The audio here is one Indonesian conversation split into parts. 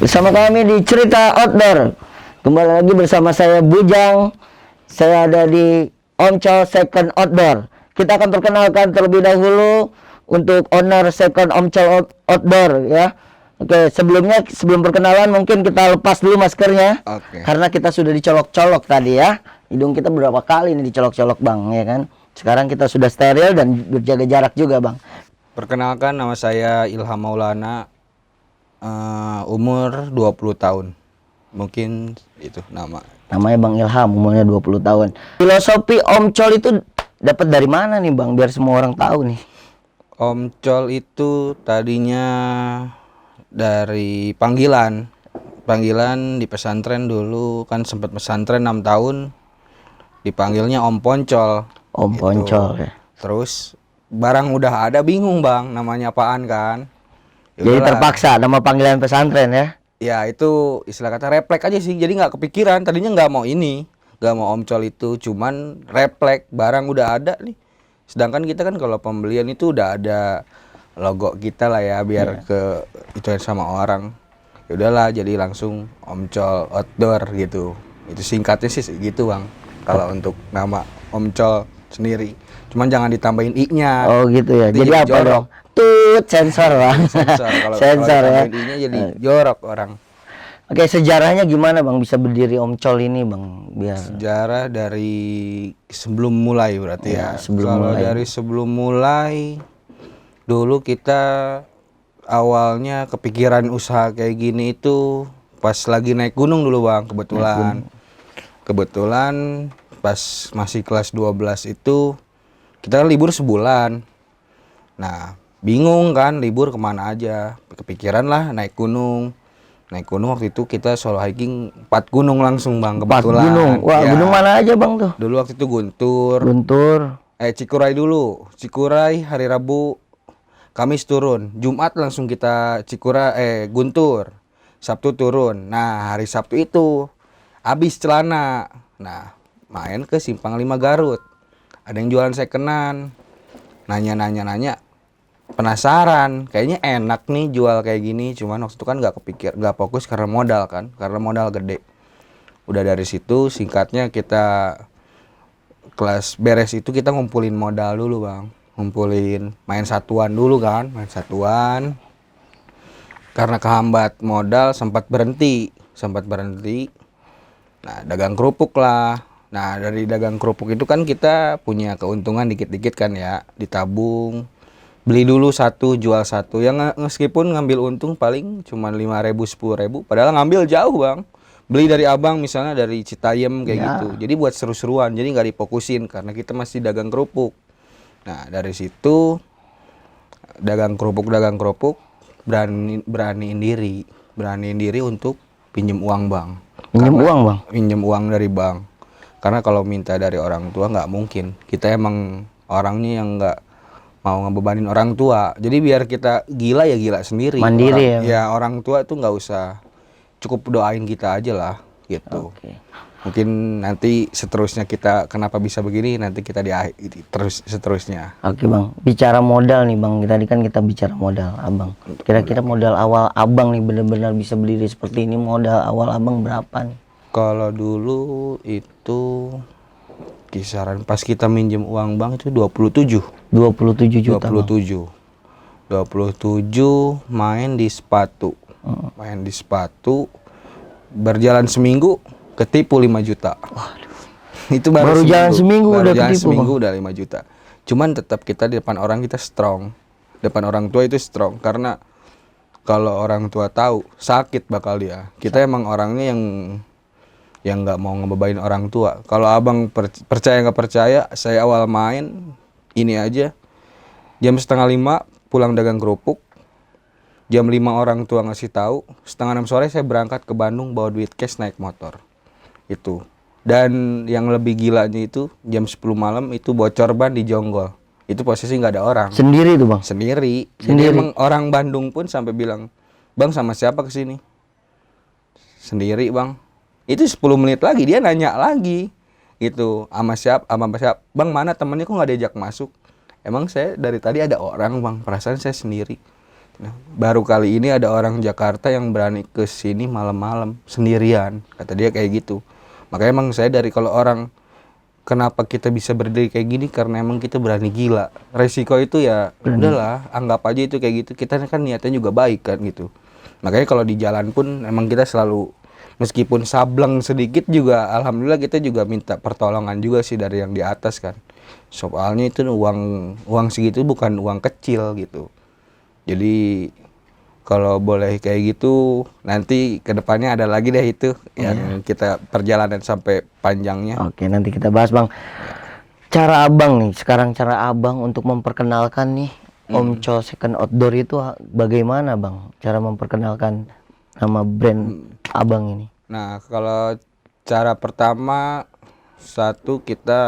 Bersama kami di Cerita Outdoor. Kembali lagi bersama saya Bujang. Saya ada di Omcol Second Outdoor. Kita akan perkenalkan terlebih dahulu untuk owner Second Omcol Outdoor ya. Oke, sebelum perkenalan mungkin kita lepas dulu maskernya. Oke. Karena kita sudah dicolok-colok tadi ya. Hidung kita beberapa kali nih dicolok-colok Bang ya kan. Sekarang kita sudah steril dan berjaga jarak juga Bang. Perkenalkan, nama saya Ilham Maulana, umur 20 tahun. Mungkin itu nama. Namanya Bang Ilham, umurnya 20 tahun. Filosofi Omcol itu dapat dari mana nih Bang, biar semua orang tahu nih? Omcol itu tadinya dari panggilan di pesantren dulu, kan sempat pesantren 6 tahun, dipanggilnya Om Poncol. Om Gitu. Poncol ya. Terus barang udah ada, bingung Bang namanya apaan kan. Jadi Yaudahlah. terpaksa nama panggilan pesantren ya. Ya itu istilah kata refleks aja sih, jadi nggak kepikiran, tadinya nggak mau Omcol itu, cuman refleks, barang udah ada nih. Sedangkan kita kan kalau pembelian itu udah ada logo kita lah ya, biar ke itu sama orang. Ya udahlah, jadi langsung Omcol Outdoor gitu. Itu singkatnya sih gitu Bang, kalau untuk nama Omcol sendiri. Cuman jangan ditambahin i-nya. Oh gitu ya. Itu Jadi apa jorok. dong? Tut, sensor Bang. Sensor, kalau Sensor ya. ditambahin i-nya jadi jorok orang. Oke, sejarahnya gimana Bang bisa berdiri Omcol ini Bang? Biar Sejarah dari sebelum mulai berarti Ya, ya. sebelum Kalau mulai. dari sebelum mulai, dulu kita awalnya kepikiran usaha kayak gini itu pas lagi naik gunung dulu Bang, kebetulan. Kebetulan pas masih kelas 12 itu kita libur sebulan. Nah, bingung kan libur kemana aja. Kepikiran lah naik gunung. Naik gunung waktu itu kita solo hiking 4 gunung langsung Bang, 4 kebetulan. gunung. Wah, Ya. gunung mana aja Bang tuh? Dulu waktu itu Guntur. Cikuray dulu. Cikuray hari Rabu, Kamis turun. Jumat langsung kita Guntur. Sabtu turun. Nah, hari Sabtu itu habis celana. Nah, main ke Simpang 5 Garut. Ada yang jualan secondan. Nanya. Penasaran, kayaknya enak nih jual kayak gini, cuman waktu itu kan nggak fokus karena modal gede. Udah dari situ singkatnya kita kelas beres itu kita ngumpulin modal dulu Bang, main satuan dulu kan, karena kehambat modal sempat berhenti. Nah, dagang kerupuk lah. Nah, dari dagang kerupuk itu kan kita punya keuntungan dikit-dikit kan ya, ditabung. Beli dulu satu, jual satu. Yang meskipun ngambil untung paling cuma 5.000, 10.000. Padahal ngambil jauh Bang. Beli dari abang misalnya dari Citayam kayak gitu. Jadi buat seru-seruan. Jadi nggak difokusin karena kita masih dagang kerupuk. Nah dari situ dagang kerupuk beraniin diri untuk pinjem uang Bang. Pinjem uang dari bank. Karena kalau minta dari orang tua nggak mungkin. Kita emang orangnya yang nggak mau ngebebanin orang tua, jadi biar kita gila ya gila sendiri, mandiri ya. Orang tua itu nggak usah, cukup doain kita aja lah gitu. Mungkin nanti seterusnya kita kenapa bisa begini, nanti kita terus seterusnya. Oke Bang, bicara modal nih Bang, tadi kan kita bicara modal Abang. Kira-kira modal awal Abang nih benar-benar bisa berdiri seperti ini, modal awal Abang berapa nih? Kalau dulu itu kisaran pas kita minjem uang bank itu 27 juta. 27 main di sepatu. Berjalan seminggu ketipu 5 juta. Waduh. Itu baru jalan seminggu udah ketipu. Udah 5 juta. Cuman tetap kita di depan orang kita strong. Depan orang tua itu strong karena kalau orang tua tahu sakit bakal dia. Kita emang orangnya yang nggak mau ngebebain orang tua. Kalau abang percaya nggak percaya, saya awal main ini aja jam 4:30 pulang dagang kerupuk, jam 5 orang tua ngasih tahu, 5:30 sore saya berangkat ke Bandung bawa duit cash naik motor itu. Dan yang lebih gilanya itu jam 10 malam itu bocor ban di Jonggol. Itu posisi nggak ada orang. Sendiri tuh Bang? Sendiri. Jadi emang orang Bandung pun sampai bilang, Bang sama siapa kesini? Sendiri Bang. Itu 10 menit lagi dia nanya lagi gitu, sama siapa, Bang mana temennya kok nggak diajak masuk? Emang saya dari tadi ada orang Bang, perasaan saya sendiri. Nah, baru kali ini ada orang Jakarta yang berani ke sini malam-malam sendirian, kata dia kayak gitu. Makanya emang saya dari kalau orang kenapa kita bisa berdiri kayak gini karena emang kita berani gila. Resiko itu ya udahlah, anggap aja itu kayak gitu. Kita kan niatnya juga baik kan gitu. Makanya kalau di jalan pun emang kita selalu meskipun sableng sedikit juga alhamdulillah kita juga minta pertolongan juga sih dari yang di atas kan. Soalnya itu uang segitu bukan uang kecil gitu. Jadi kalau boleh kayak gitu nanti kedepannya ada lagi deh itu yang kita perjalanan sampai panjangnya. Oke, nanti kita bahas Bang. Cara Abang nih, sekarang cara Abang untuk memperkenalkan nih Om Cho Second Outdoor itu bagaimana Bang? Cara memperkenalkan nama brand Abang ini. Nah, kalau cara pertama satu kita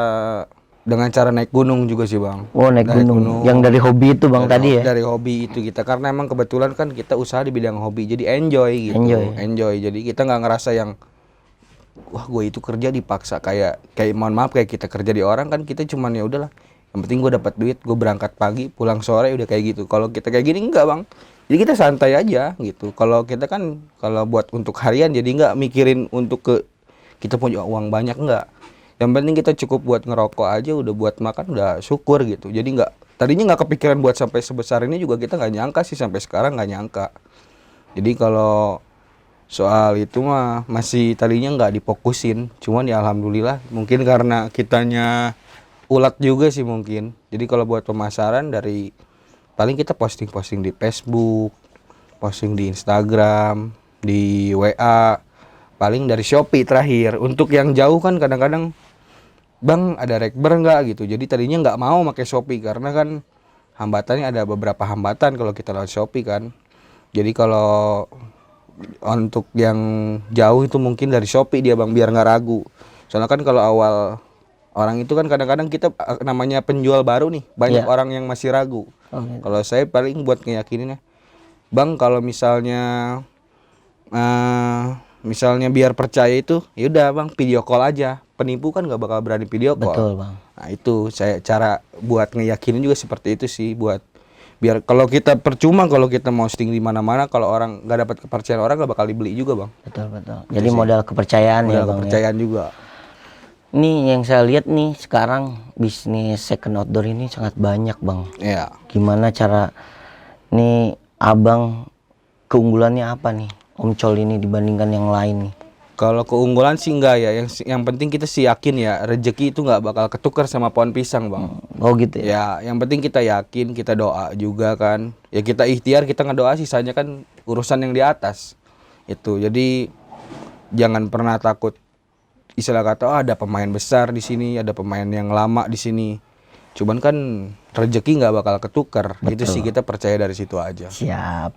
dengan cara naik gunung juga sih Bang. Oh, naik gunung. Yang dari hobi itu Bang tadi ya? Dari hobi itu kita karena emang kebetulan kan kita usaha di bidang hobi jadi enjoy gitu. Enjoy. Jadi kita nggak ngerasa yang wah gue itu kerja dipaksa kayak mohon maaf kayak kita kerja di orang kan kita cuman ya udahlah. Yang penting gue dapat duit, gue berangkat pagi, pulang sore udah kayak gitu. Kalau kita kayak gini enggak Bang. Jadi kita santai aja gitu. Kalau kita kan kalau buat untuk harian jadi nggak mikirin untuk kita punya uang banyak enggak. Yang penting kita cukup buat ngerokok aja udah buat makan udah syukur gitu. Jadi tadinya nggak kepikiran buat sampai sebesar ini juga kita nggak nyangka sih sampai sekarang nggak nyangka. Jadi kalau soal itu mah masih tadinya nggak difokusin. Cuman ya alhamdulillah mungkin karena kitanya ulat juga sih mungkin. Jadi kalau buat pemasaran dari paling kita posting di Facebook, posting di Instagram, di WA, paling dari Shopee terakhir. Untuk yang jauh kan kadang-kadang Bang ada rekber nggak gitu. Jadi tadinya nggak mau pakai Shopee karena kan hambatannya ada beberapa hambatan kalau kita lewat Shopee kan. Jadi kalau untuk yang jauh itu mungkin dari Shopee dia Bang biar nggak ragu. Soalnya kan kalau awal orang itu kan kadang-kadang kita namanya penjual baru nih banyak orang yang masih ragu. Kalau saya paling buat ngeyakininnya Bang kalau misalnya biar percaya itu ya udah Bang video call aja. Penipu kan nggak bakal berani video call. Betul Bang. Nah itu saya cara buat ngeyakinin juga seperti itu sih buat biar kalau kita percuma kalau kita mau posting di mana-mana kalau orang nggak dapat kepercayaan orang nggak bakal dibeli juga Bang. Betul. Jadi modal kepercayaan ya Bang. Kepercayaan juga. Nih yang saya lihat nih sekarang bisnis second outdoor ini sangat banyak Bang. Iya. Gimana cara nih Abang keunggulannya apa nih Om Chol ini dibandingkan yang lain nih? Kalau keunggulan sih enggak ya, yang penting kita sih yakin ya rezeki itu nggak bakal ketukar sama pohon pisang Bang. Oh gitu ya? Ya yang penting kita yakin, kita doa juga kan. Ya kita ikhtiar, kita ngedoa sisanya kan urusan yang di atas. Itu jadi jangan pernah takut istilah kata ada pemain besar di sini, ada pemain yang lama di sini. Cuman kan rezeki nggak bakal ketukar. Itu sih kita percaya dari situ aja. Siap.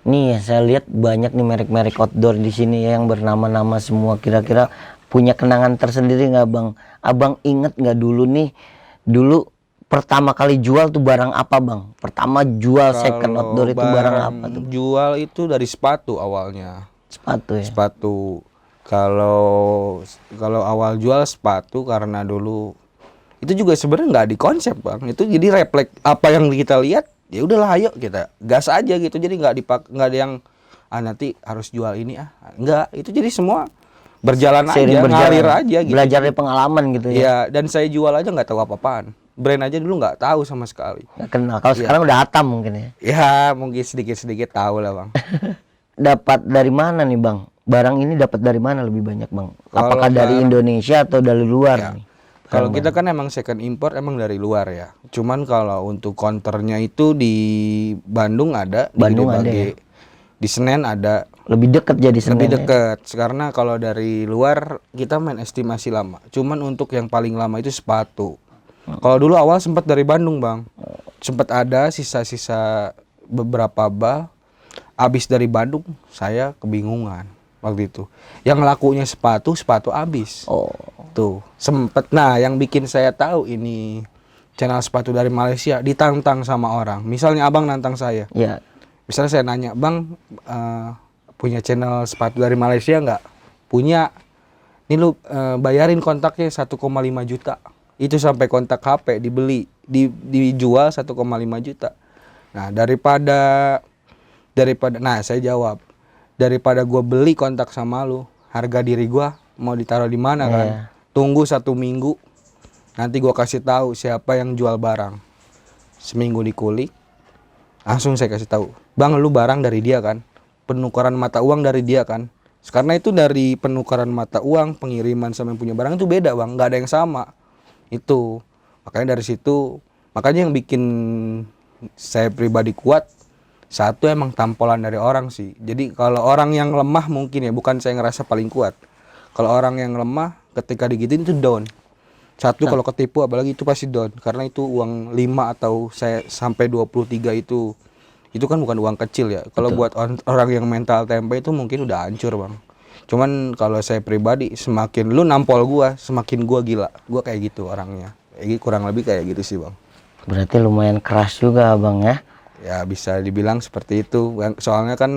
Nih saya lihat banyak nih merek-merek outdoor di sini yang bernama-nama semua. Kira-kira punya kenangan tersendiri nggak Bang? Abang inget nggak dulu pertama kali jual tuh barang apa Bang? Pertama jual second outdoor itu barang apa tuh? Jual itu dari sepatu awalnya. Sepatu ya? Sepatu. Kalau awal jual sepatu karena dulu itu juga sebenarnya nggak dikonsep Bang. Itu jadi refleks apa yang kita lihat. Ya udahlah ayo kita gas aja gitu jadi nggak ada yang nanti harus jual ini nggak itu jadi semua berjalan aja ngalir aja gitu belajar dari pengalaman gitu ya dan saya jual aja nggak tahu apa-apaan brand aja dulu nggak tahu sama sekali nggak kenal kalau sekarang udah hatam mungkin ya mungkin sedikit tahu lah Bang. Dapat dari mana nih Bang barang ini dapat dari mana lebih banyak Bang apakah dari Indonesia atau dari luar nih? Kalau kita kan emang second import emang dari luar ya. Cuman kalau untuk counternya itu di Bandung ada, di Senen ada. Lebih dekat jadi Senen. Lebih dekat. Karena kalau dari luar kita main estimasi lama. Cuman untuk yang paling lama itu sepatu. Kalau dulu awal sempat dari Bandung Bang. Sempat ada sisa-sisa beberapa bal. Habis dari Bandung saya kebingungan waktu itu. Yang lakunya sepatu habis. Oh. Tuh sempet. Nah yang bikin saya tahu ini channel sepatu dari Malaysia ditantang sama orang. Misalnya abang nantang saya. Iya. Misalnya saya nanya bang punya channel sepatu dari Malaysia nggak? Punya. Ini lu bayarin kontaknya 1,5 juta. Itu sampai kontak HP dibeli dijual 1,5 juta. Nah daripada Saya jawab, daripada gua beli kontak sama lu, harga diri gua mau ditaruh di mana kan? Tunggu 1 minggu, nanti gua kasih tahu siapa yang jual barang. Seminggu dikulik, langsung saya kasih tahu, bang lu barang dari dia kan, penukaran mata uang dari dia kan. Karena itu dari penukaran mata uang, pengiriman sama yang punya barang itu beda bang, nggak ada yang sama. Itu makanya dari situ, makanya yang bikin saya pribadi kuat, satu emang tampolan dari orang sih. Jadi kalau orang yang lemah mungkin ya, bukan saya ngerasa paling kuat. Kalau orang yang lemah ketika digituin itu down. Satu, kalau ketipu apalagi itu pasti down, karena itu uang 5 atau saya sampai 23 itu kan bukan uang kecil ya. Kalau buat orang yang mental tempe itu mungkin udah hancur bang. Cuman kalau saya pribadi, semakin lu nampol gua, semakin gua gila. Gua kayak gitu orangnya. Kurang lebih kayak gitu sih bang. Berarti lumayan keras juga bang ya? Ya bisa dibilang seperti itu. Soalnya kan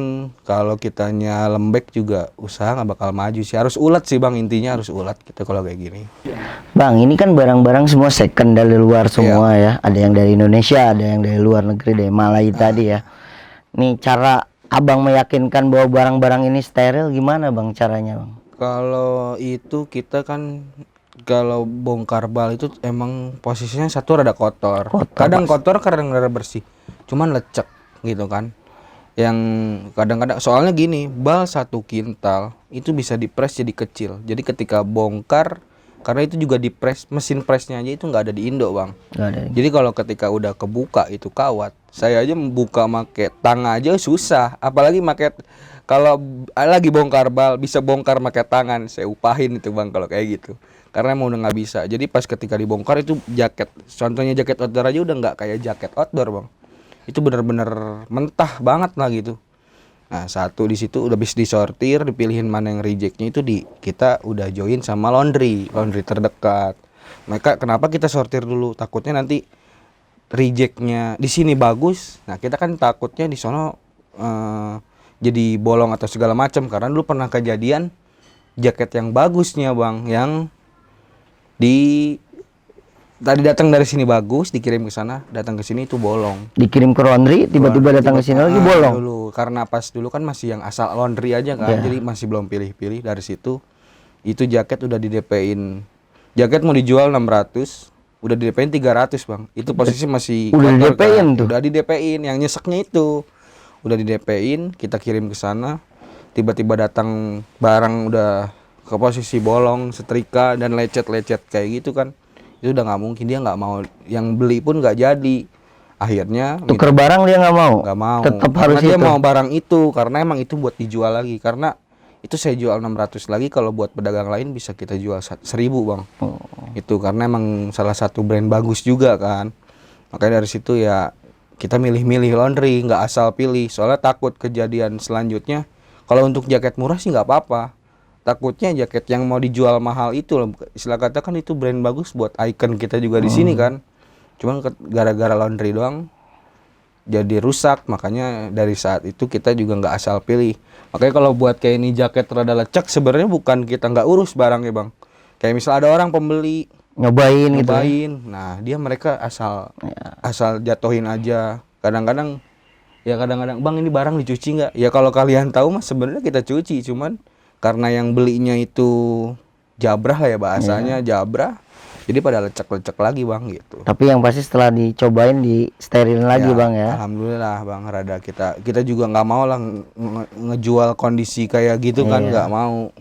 kalau kitanya lembek juga usaha nggak bakal maju sih. Harus ulet sih bang, intinya harus ulet kita kalau kayak gini. Bang, ini kan barang-barang semua second dari luar semua ya. Ada yang dari Indonesia, ada yang dari luar negeri, dari Malai tadi ya. Nih cara abang meyakinkan bahwa barang-barang ini steril gimana bang caranya bang? Kalau itu kita kan, kalau bongkar bal itu emang posisinya satu rada kotor. Kadang kotor, kadang rada bersih. Cuman lecek gitu kan. Yang kadang-kadang soalnya gini, bal 1 kintal itu bisa dipres jadi kecil. Jadi ketika bongkar, karena itu juga dipres, mesin presnya aja itu nggak ada di Indo bang. Nggak ada. Jadi kalau ketika udah kebuka itu kawat, saya aja membuka make tang aja susah, apalagi make. Kalau lagi bongkar bal bisa bongkar make tangan, saya upahin itu bang kalau kayak gitu. Karena emang udah nggak bisa. Jadi pas ketika dibongkar itu jaket, contohnya jaket outdoor aja udah nggak kayak jaket outdoor bang. Itu bener-bener mentah banget lah gitu. Nah satu di situ udah bisa disortir, dipilihin mana yang rejectnya, itu kita udah join sama laundry terdekat. Mereka kenapa kita sortir dulu? Takutnya nanti rejectnya di sini bagus. Nah kita kan takutnya di sono jadi bolong atau segala macam. Karena dulu pernah kejadian jaket yang bagusnya bang, yang tadi datang dari sini bagus, dikirim ke sana, datang ke sini itu bolong. Dikirim ke laundry, tiba-tiba datang ke sini lagi bolong. Dulu, karena pas dulu kan masih yang asal laundry aja kan, jadi masih belum pilih-pilih. Dari situ, itu jaket udah di DP-in. Jaket mau dijual 600, udah di DP-in 300 bang. Itu posisi masih udah di DP-in kan? tuh. Udah di DP-in, yang nyeseknya itu. Udah di DP-in, kita kirim ke sana. Tiba-tiba datang barang udah ke posisi bolong, setrika dan lecet-lecet kayak gitu kan. Itu udah nggak mungkin, dia nggak mau, yang beli pun nggak jadi. Akhirnya tuker barang dia nggak mau. Tetap harus dia itu. mau barang itu, karena emang itu buat dijual lagi. Karena itu saya jual 600 lagi, kalau buat pedagang lain bisa kita jual 1000 bang. Itu karena emang salah satu brand bagus juga kan. Makanya dari situ ya kita milih-milih laundry, nggak asal pilih. Soalnya takut kejadian selanjutnya. Kalau untuk jaket murah sih nggak apa-apa. Takutnya jaket yang mau dijual mahal itu loh, istilah kata kan itu brand bagus buat icon kita juga di sini kan. Cuman gara-gara laundry doang jadi rusak. Makanya dari saat itu kita juga nggak asal pilih. Makanya kalau buat kayak ini jaket rada lecek, sebenarnya bukan kita nggak urus barangnya bang. Kayak misal ada orang pembeli nyobain gitu. Nah mereka asal jatuhin aja. Kadang-kadang bang ini barang dicuci nggak? Ya kalau kalian tahu mas sebenarnya kita cuci, cuman karena yang belinya itu jabrah lah ya bahasanya, jabrah, jadi pada lecek-lecek lagi bang gitu. Tapi yang pasti setelah dicobain di sterilin lagi bang ya. Alhamdulillah bang, rada kita juga nggak mau lah ngejual kondisi kayak gitu kan, nggak mau.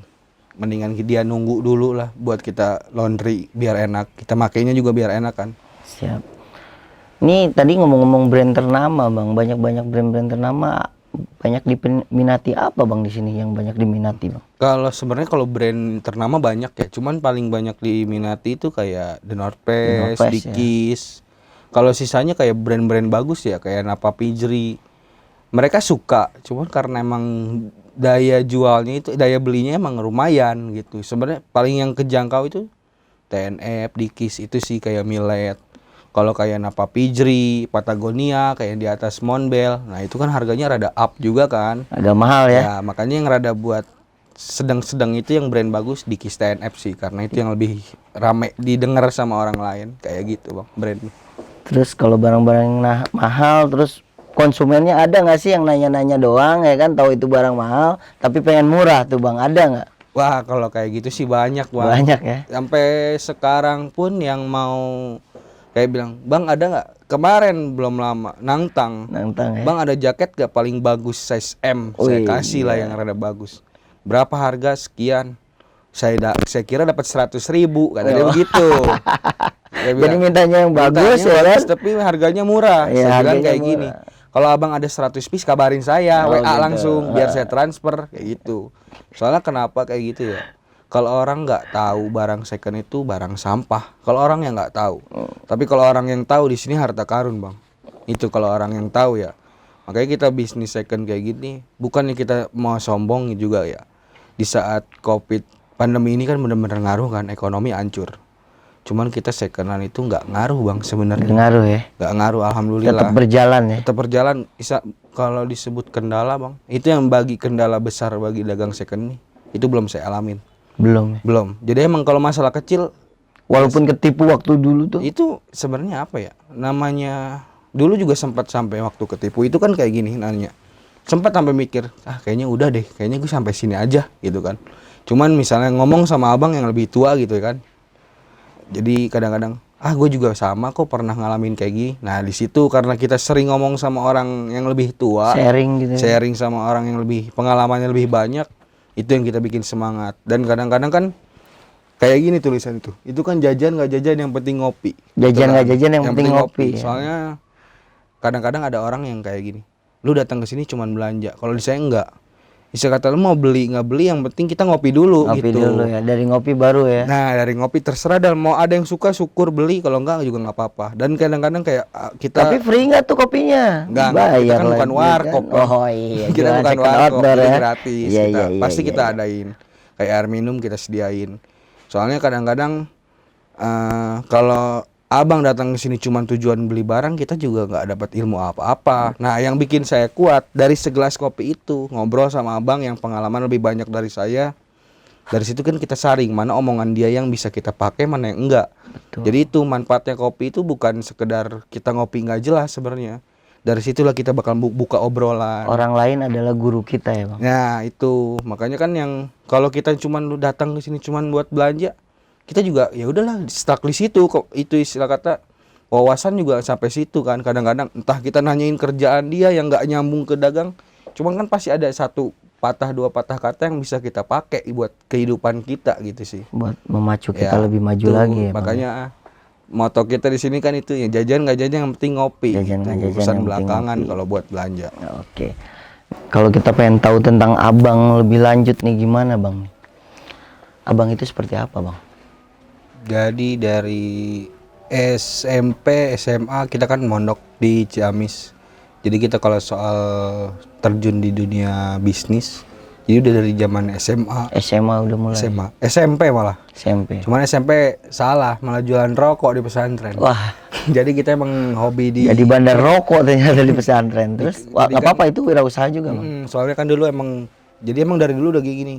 Mendingan dia nunggu dulu lah buat kita laundry biar enak, kita makainya juga biar enak kan. Siap. Ini tadi ngomong-ngomong brand ternama bang, banyak-banyak brand-brand ternama. Banyak diminati apa bang di sini yang banyak diminati bang? Kalau sebenarnya kalau brand ternama banyak ya, cuman paling banyak diminati itu kayak The North Face, Dickies. Kalau sisanya kayak brand-brand bagus ya, kayak Napa Pijri. Mereka suka, cuman karena emang daya jualnya itu, daya belinya emang lumayan gitu. Sebenarnya paling yang kejangkau itu TNF, Dickies itu sih, kayak Millet. Kalau kayak Napa Pijri, Patagonia, kayak di atas Monbel, nah itu kan harganya rada up juga kan. Agak mahal ya. Ya makanya yang rada buat sedang-sedang itu yang brand bagus Dickies TNF sih, karena itu yang lebih rame didengar sama orang lain, kayak gitu bang brand. Terus kalau barang-barang yang mahal, terus konsumennya ada nggak sih yang nanya-nanya doang ya kan, tahu itu barang mahal tapi pengen murah tuh Bang, ada nggak? Wah, kalau kayak gitu sih banyak, Bang. Banyak ya. Sampai sekarang pun yang mau kayak bilang, "Bang, ada nggak?" Kemarin belum lama nantang. Nantang ya. "Bang, ada jaket gak paling bagus size M?" Saya Wih, kasih lah yang rada bagus. "Berapa harga?" "Sekian." Saya kira dapat 100.000, katanya begitu. Dia Jadi bilang, mintanya yang bagus "Mintanya ya kan? bagus, tapi harganya murah." Iya, Saya bilang harganya kayak murah. gini, "Kalau abang ada 100 piece kabarin saya, Oh, WA gitu. langsung biar saya transfer," kayak gitu. Soalnya kenapa kayak gitu ya? Kalau orang nggak tahu barang second itu barang sampah. Kalau orang yang nggak tahu. Tapi kalau orang yang tahu, di sini harta karun, Bang. Itu kalau orang yang tahu ya. Makanya kita bisnis second kayak gini, bukannya kita mau sombong juga ya. Di saat Covid pandemi ini kan bener-bener ngaruh kan, ekonomi hancur. Cuman kita secondan itu nggak ngaruh, Bang, sebenarnya. Ngaruh ya. Nggak ngaruh, alhamdulillah. Tetap berjalan ya. Tetap berjalan. Kalau disebut kendala, Bang, itu yang bagi kendala besar bagi dagang second nih. Itu belum saya alamin. Belum ya. Belum. Jadi emang kalau masalah kecil, Walaupun ketipu waktu dulu tuh. itu sebenarnya apa ya? Namanya dulu juga sempat sampai waktu ketipu itu kan kayak gini nanya. Sempat sampai mikir, kayaknya udah deh, kayaknya gue sampai sini aja gitu kan. Cuman misalnya ngomong sama abang yang lebih tua gitu kan. Jadi kadang-kadang, gue juga sama kok pernah ngalamin kayak gini. Nah, di situ karena kita sering ngomong sama orang yang lebih tua, Sharing gitu. sharing sama orang yang lebih pengalamannya lebih banyak, itu yang kita bikin semangat. Dan kadang-kadang kan kayak gini tulisan itu kan jajan nggak jajan yang penting ngopi. Jajan nggak Gitu kan. jajan yang penting ngopi. Ya. Soalnya kadang-kadang ada orang yang kayak gini, lu datang ke sini cuman belanja. Kalau di saya enggak. Bisa kata lu mau beli nggak beli, yang penting kita ngopi dulu. Ngopi gitu. dulu ya, dari ngopi baru ya. Nah, dari ngopi terserah, dan mau ada yang suka syukur beli, kalau enggak juga nggak apa-apa. Dan kadang-kadang kayak kita Tapi free nggak tuh kopinya? Enggak, Bayar kita kan bukan lagi, warkop, kan? Bang. Oh iya, Kita jualan bukan second warkop, outdoor jadi ya. gratis. Iya, Kita, iya, iya, pasti iya, kita iya. adain. Kayak air minum kita sediain. Soalnya kadang-kadang kalau abang datang ke sini cuma tujuan beli barang, kita juga nggak dapat ilmu apa-apa. Nah, yang bikin saya kuat dari segelas kopi itu, ngobrol sama abang yang pengalaman lebih banyak dari saya. Dari situ kan kita saring mana omongan dia yang bisa kita pakai, mana yang enggak. Betul. Jadi itu manfaatnya kopi itu bukan sekedar kita ngopi nggak jelas sebenarnya. Dari situlah kita bakal buka obrolan. Orang lain adalah guru kita ya Bang. Nah, itu makanya kan yang kalau kita cuman lu datang ke sini cuman buat belanja, kita juga ya udahlah stuck di situ kok. Itu istilah kata wawasan juga sampai situ kan. Kadang-kadang entah kita nanyain kerjaan dia yang nggak nyambung ke dagang, cuman kan pasti ada satu patah dua patah kata yang bisa kita pakai buat kehidupan kita gitu sih. Buat memacu kita Ya, lebih maju tuh, lagi ya Bang. makanya moto kita di sini kan itu ya, jajan nggak jajan yang penting ngopi. Jajan nggak Itu jajan urusan yang penting belakangan ngopi. kalau buat belanja. Oke. Kalau kita pengen tahu tentang Abang lebih lanjut nih, gimana Bang? Abang itu seperti apa Bang? Jadi dari SMP, SMA kita kan mondok di Ciamis. Jadi kita kalau soal terjun di dunia bisnis, jadi udah dari zaman SMA, SMA udah mulai. SMP malah. SMP. Cuman SMP salah, malah jualan rokok di pesantren. Wah, Jadi kita emang hobi di. jadi bandar rokok ternyata di pesantren. Terus, wah, nggak apa-apa itu wirausaha juga Bang. Soalnya kan dulu emang, jadi emang dari dulu udah kayak gini.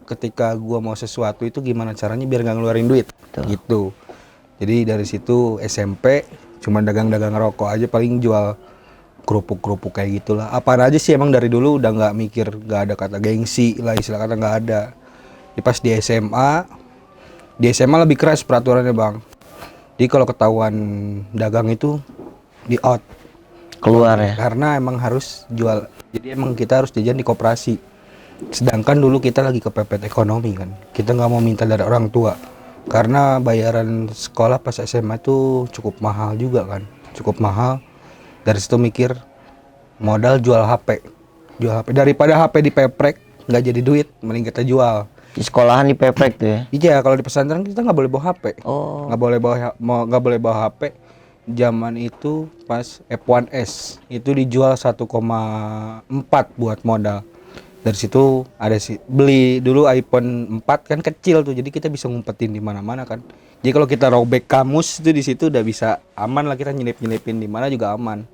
Ketika gua mau sesuatu itu gimana caranya biar nggak ngeluarin duit, gitu. Jadi dari situ SMP cuma dagang-dagang rokok aja, paling jual kerupuk-kerupuk kayak gitulah. Apaan aja sih emang dari dulu udah nggak mikir, nggak ada kata gengsi lah, istilah kata nggak ada. Pas di SMA lebih keras peraturannya Bang. Jadi kalau ketahuan dagang itu di out, Keluar ya. karena emang harus jual. Jadi emang kita harus jajan di koperasi. Sedangkan dulu kita lagi kepepet ekonomi kan. Kita nggak mau minta dari orang tua. Karena bayaran sekolah pas SMA itu cukup mahal juga kan. Cukup mahal. Dari situ mikir modal jual HP. Jual HP daripada HP dipeprek nggak jadi duit, mending kita jual. Di sekolahan dipeprek tuh ya. Iya, kalau di pesantren kita nggak boleh bawa HP. Oh. Nggak boleh bawa HP. Zaman itu pas F1S itu dijual 1,4 buat modal. Dari situ ada sih beli dulu iPhone 4 kan kecil tuh, jadi kita bisa ngumpetin di mana-mana kan. Jadi kalau kita robek kamus itu di situ udah bisa aman lah, kita nyelip-nyelipin di mana juga aman.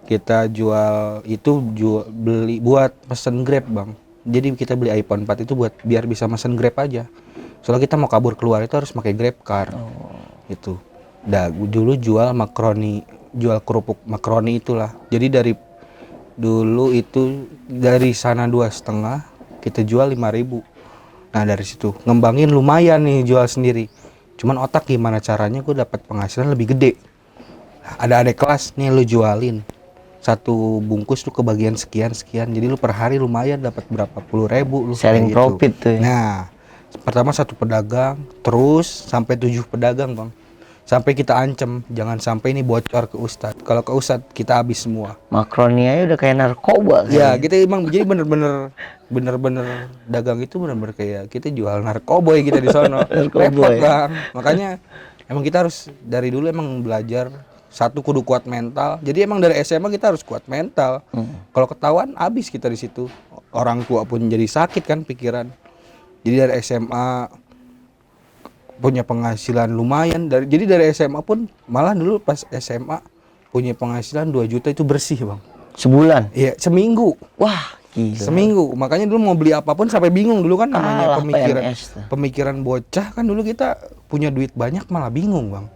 Kita jual itu beli buat pesen Grab Bang. Jadi kita beli iPhone 4 itu buat biar bisa pesen Grab aja. Soalnya kita mau kabur keluar itu harus pakai Grab car. Itu. Dulu jual makaroni jual kerupuk makaroni itulah. Jadi dari dulu itu dari sana 2,5 kita jual 5.000. Nah dari situ ngembangin lumayan nih jual sendiri. Cuman otak gimana caranya gue dapat penghasilan lebih gede. Ada adik kelas nih lu jualin satu bungkus tuh kebagian sekian, jadi lu per hari lumayan dapat berapa puluh ribu lu Sharing kayak profit tuh ya. Nah pertama 1 pedagang, terus sampai 7 pedagang bang, sampai kita ancam jangan sampai ini bocor ke Ustadz. Kalau ke Ustadz kita habis semua. Makroni aja udah kayak narkoba Ya kan. kita emang jadi bener-bener dagang itu bener-bener kayak kita jual narkoboy kita di sono. Narkoboy. Repot bang, makanya emang kita harus dari dulu emang belajar. Satu kudu kuat mental. Jadi emang dari SMA kita harus kuat mental. Kalau ketahuan habis kita di situ. Orang tua pun jadi sakit kan pikiran. Jadi dari SMA punya penghasilan lumayan. Jadi dari SMA pun malah dulu pas SMA punya penghasilan 2 juta itu bersih bang. Sebulan. Iya seminggu. Wah, gila. Seminggu. Makanya dulu mau beli apapun sampai bingung dulu kan namanya Kalah PNS tuh. pemikiran bocah kan dulu kita punya duit banyak malah bingung bang.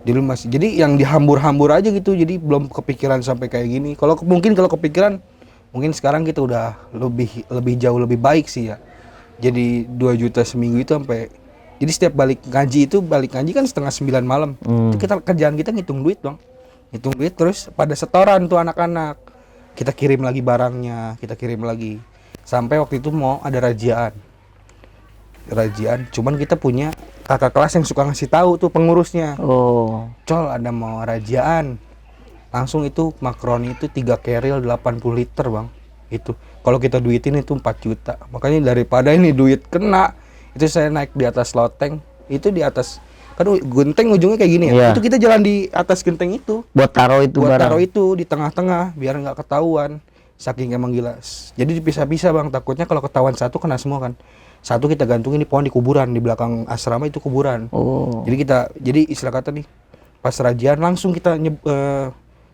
Dulu masih jadi yang dihambur-hambur aja gitu, jadi belum kepikiran sampai kayak gini. Kalau kepikiran mungkin sekarang kita udah lebih jauh lebih baik sih ya. Jadi 2 juta seminggu itu sampai jadi setiap balik ngaji kan 8:30 malam. Itu kerjaan kita ngitung duit bang, ngitung duit terus pada setoran tuh anak-anak, kita kirim lagi barangnya, kita kirim lagi sampai waktu itu mau ada rajian, cuman kita punya kakak kelas yang suka ngasih tahu tuh pengurusnya. Oh, Col ada mau rajian, langsung itu makaroni itu 3 keril 80 liter bang. Itu kalau kita duitin itu 4 juta. Makanya daripada ini duit kena, itu saya naik di atas loteng, itu di atas kan genteng ujungnya kayak gini ya. Iya. Itu kita jalan di atas genteng itu buat taruh itu buat barang. taruh itu di tengah-tengah biar nggak ketahuan, saking emang gila. Jadi dipisah-pisah bang, takutnya kalau ketahuan satu kena semua kan. Satu kita gantungin di pohon di kuburan, di belakang asrama itu kuburan. Oh, Jadi istilah kata nih pas rajian langsung kita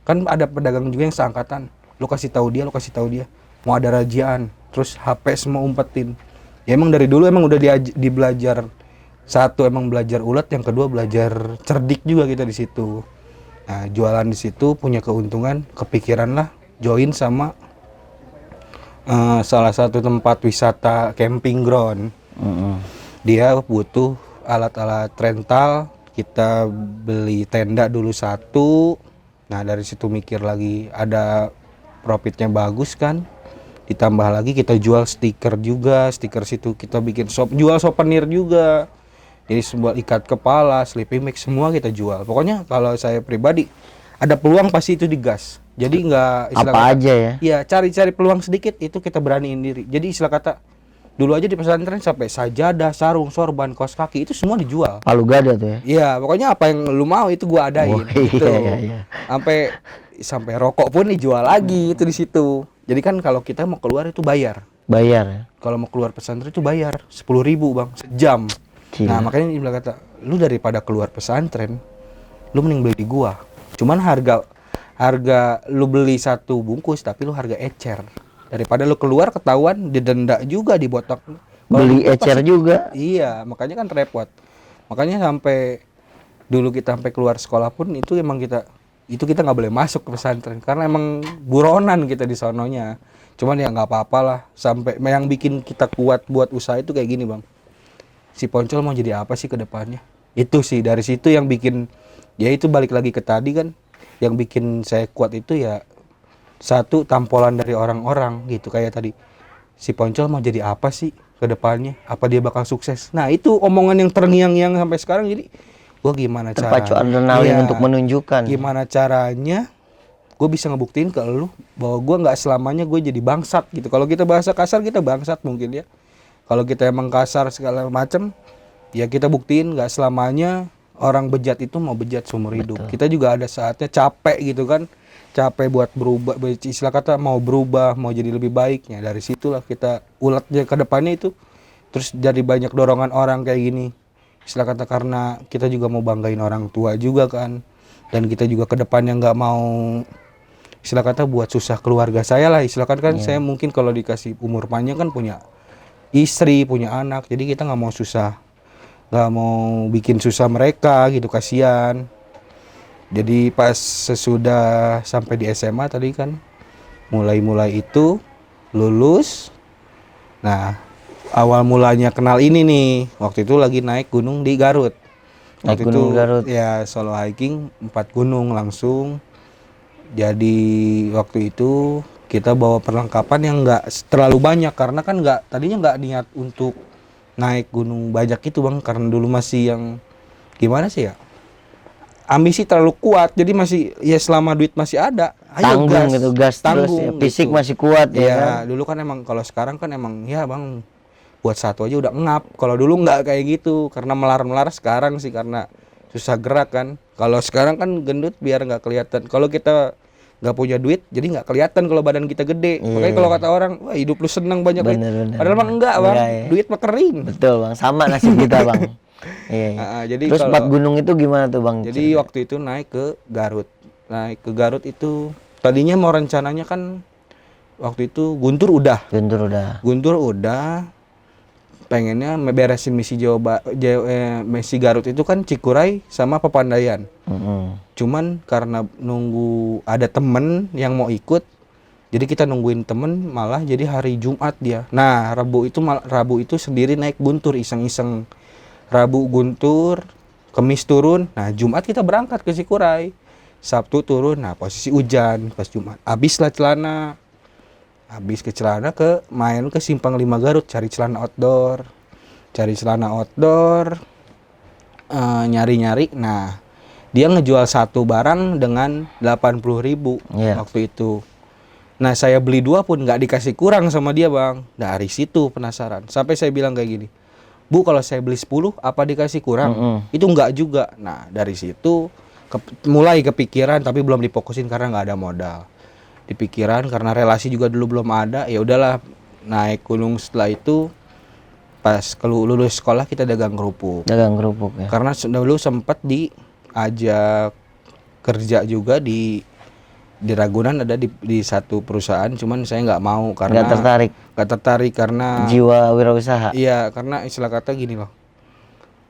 kan ada pedagang juga yang seangkatan, lu kasih tahu dia mau ada rajian, terus HP semua umpetin. Ya emang dari dulu emang udah dibelajar. Satu emang belajar ulet, yang kedua belajar cerdik juga kita di situ. Nah, jualan di situ punya keuntungan, kepikiran lah join sama salah satu tempat wisata camping ground. Dia butuh alat-alat rental, kita beli tenda dulu satu. Nah dari situ mikir lagi ada profitnya bagus kan, ditambah lagi kita jual stiker juga, stiker situ kita bikin jual souvenir juga. Jadi sebuah ikat kepala, sleeping bag semua kita jual. Pokoknya kalau saya pribadi ada peluang pasti itu digas. Jadi nggak istilah apa kata, aja ya? iya cari-cari peluang sedikit itu kita beraniin diri. Jadi istilah kata dulu aja di pesantren sampai sajadah, sarung, sorban, kaos kaki itu semua dijual. Palu gada tuh ya. Iya, pokoknya apa yang lu mau itu gua adain. Oh, gitu. iya. Sampai rokok pun dijual lagi itu di situ. Jadi kan kalau kita mau keluar itu bayar. Bayar ya. Kalau mau keluar pesantren itu bayar 10.000 bang sejam. Gila. Nah makanya dia kata, lu daripada keluar pesantren, lu mending beli di gua. Cuman harga lu beli satu bungkus tapi lu harga ecer. Daripada lu keluar ketahuan didenda juga di botak. Beli ecer juga. Iya, makanya kan repot. Makanya sampai dulu kita sampai keluar sekolah pun itu emang kita nggak boleh masuk ke pesantren karena emang buronan kita di sononya. Cuman ya nggak apa-apa lah. Sampai yang bikin kita kuat buat usaha itu kayak gini bang. Si Poncol mau jadi apa sih ke depannya? Itu sih dari situ yang bikin, ya itu balik lagi ke tadi kan, yang bikin saya kuat itu ya satu tampolan dari orang-orang gitu kayak tadi. Si Poncol mau jadi apa sih ke depannya? Apa dia bakal sukses? Nah itu omongan yang terngiang-ngiang sampai sekarang. Jadi gua gimana Terpacu caranya? adrenalin Iya, untuk menunjukkan. gimana caranya gue bisa ngebuktiin ke lu bahwa gua nggak selamanya gue jadi bangsat gitu. Kalau kita bahasa kasar kita bangsat mungkin ya. Kalau kita emang kasar segala macam, ya kita buktiin nggak selamanya orang bejat itu mau bejat seumur hidup. Kita juga ada saatnya capek gitu kan, capek buat berubah, istilah kata mau berubah, mau jadi lebih baiknya. Dari situlah kita ulatnya ke depannya itu, terus jadi banyak dorongan orang kayak gini. Istilah kata karena kita juga mau banggain orang tua juga kan, dan kita juga ke depannya nggak mau istilah kata buat susah keluarga saya lah. Istilah kata kan saya mungkin kalau dikasih umur panjang kan punya istri, punya anak, jadi kita nggak mau susah, nggak mau bikin susah mereka gitu, kasihan. Jadi pas sesudah sampai di SMA tadi kan mulai itu lulus. Nah, awal mulanya kenal ini nih, waktu itu lagi naik gunung di Garut. Naik Waktu gunung itu Garut. ya solo hiking 4 gunung langsung. Jadi waktu itu kita bawa perlengkapan yang nggak terlalu banyak karena kan tadinya nggak niat untuk naik gunung banyak itu bang, karena dulu masih yang gimana sih ya, ambisi terlalu kuat, jadi masih ya selama duit masih ada, ayo Tanggung gitu, gas terus ya. tanggung Fisik gitu. masih kuat ya Iya, kan. dulu kan emang, kalau sekarang kan emang ya bang, buat satu aja udah ngap. Kalau dulu nggak kayak gitu, karena melar sekarang sih karena susah gerak kan. Kalau sekarang kan gendut biar nggak kelihatan. Kalau kita nggak punya duit, jadi nggak kelihatan kalau badan kita gede. Makanya kalau kata orang, wah hidup lu seneng banyak duit. Bener, Padahal mah enggak bang, Enggak ya. duit mah kering. Betul bang, sama nasib kita bang. Iya, iya. Jadi Terus 4 kalau gunung itu gimana tuh bang? jadi waktu itu naik ke Garut. Naik ke Garut itu tadinya mau rencananya kan waktu itu Guntur udah. Guntur udah, pengennya beresin misi misi Garut itu kan Cikuray sama Papandayan. Cuman karena nunggu ada temen yang mau ikut, jadi kita nungguin temen, malah jadi hari Jumat dia. Nah Rabu itu sendiri naik Guntur iseng-iseng. Rabu Guntur, Kamis turun, nah Jumat kita berangkat ke Cikuray. Sabtu turun, nah posisi hujan pas Jumat. Habis ke celana main ke Simpang 5 Garut, cari celana outdoor. Nyari-nyari, nah dia ngejual satu barang dengan 80.000 waktu itu. Nah saya beli 2 pun nggak dikasih kurang sama dia bang. Dari situ penasaran, sampai saya bilang kayak gini, Bu, kalau saya beli 10 apa dikasih kurang? Itu enggak juga. Nah dari situ mulai kepikiran, tapi belum difokusin karena nggak ada modal. Dipikiran karena relasi juga dulu belum ada, ya udahlah naik gunung. Setelah itu pas lulus sekolah kita dagang kerupuk ya. Karena dulu sempat diajak kerja juga di Ragunan, ada di satu perusahaan, cuman saya nggak mau karena nggak tertarik karena jiwa wirausaha. Iya, karena istilah kata gini loh,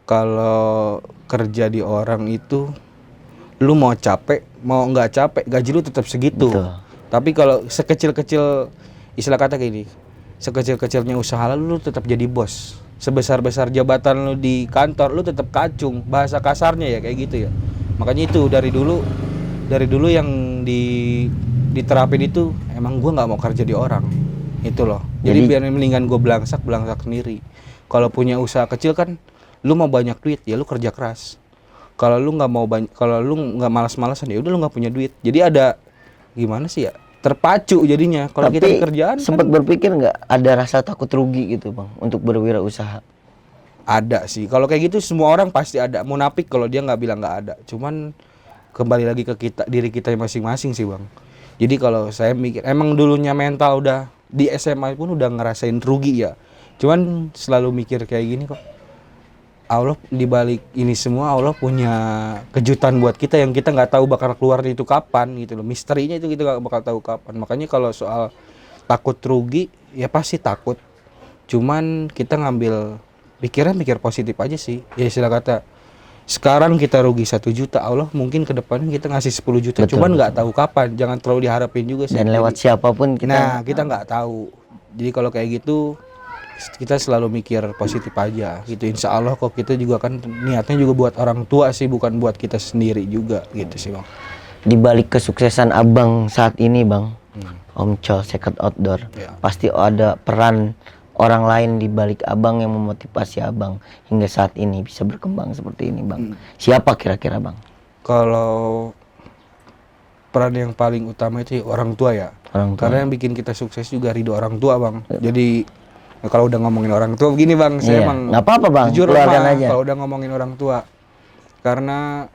kalau kerja di orang itu lu mau capek mau nggak capek gaji lu tetap segitu. Betul. Tapi kalau sekecil-kecil, istilah kata gini, sekecil-kecilnya usaha lu tetap jadi bos, sebesar-besar jabatan lu di kantor lu tetap kacung, bahasa kasarnya ya kayak gitu ya. Makanya itu dari dulu yang diterapin itu, emang gua nggak mau kerja di orang itu loh. Jadi biar mendingan gue belangsak sendiri. Kalau punya usaha kecil kan lu mau banyak duit ya lu kerja keras. Kalau lu nggak malas-malasan ya udah lu nggak punya duit. Jadi ada gimana sih ya, terpacu jadinya. Kalau kita di kerjaan sempat berpikir nggak ada rasa takut rugi gitu bang untuk berwirausaha? Ada sih, kalau kayak gitu semua orang pasti ada. Munafik kalau dia nggak bilang nggak ada. Cuman kembali lagi ke diri kita masing-masing sih bang. Jadi kalau saya mikir, emang dulunya mental udah di SMA pun udah ngerasain rugi ya. Cuman selalu mikir kayak gini kok, Allah dibalik ini semua Allah punya kejutan buat kita yang kita nggak tahu bakal keluarnya itu kapan gitu loh. Misterinya itu kita nggak bakal tahu kapan. Makanya kalau soal takut rugi ya pasti takut. Cuman kita ngambil pikir positif aja sih. Ya istilah kata, sekarang kita rugi 1 juta, Allah mungkin ke depannya kita ngasih 10 juta. Cuman nggak tahu kapan. Jangan terlalu diharapin juga sih. Dan lewat siapapun kita. Nah kita nggak tahu. Jadi kalau kayak gitu kita selalu mikir positif aja gitu. Insya Allah kok kita juga kan niatnya juga buat orang tua sih, bukan buat kita sendiri juga gitu sih bang. Di balik kesuksesan abang saat ini bang, Om Cho Second Outdoor, pasti ada peran orang lain di balik abang yang memotivasi abang hingga saat ini bisa berkembang seperti ini bang. Siapa kira-kira bang? Kalau peran yang paling utama itu orang tua ya. Karena yang bikin kita sukses juga ridho orang tua bang. Jadi kalau udah ngomongin orang tua begini bang, saya emang nggak apa-apa bang, jujur keluarkan aja. Kalau udah ngomongin orang tua, karena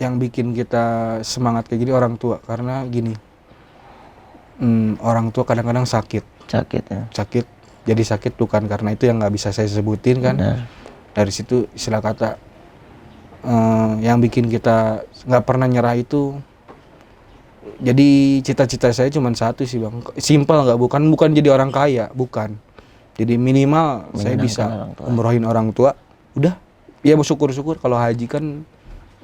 yang bikin kita semangat kayak gini orang tua. Karena gini, orang tua kadang-kadang sakit ya. Jadi sakit bukan karena itu yang nggak bisa saya sebutin kan. Benar. Dari situ istilah kata yang bikin kita nggak pernah nyerah itu. Jadi cita-cita saya cuma satu sih bang, simpel, nggak bukan jadi orang kaya, bukan. Jadi minimal saya bisa umrohin orang tua, udah. Ya bersyukur-syukur. Kalau haji kan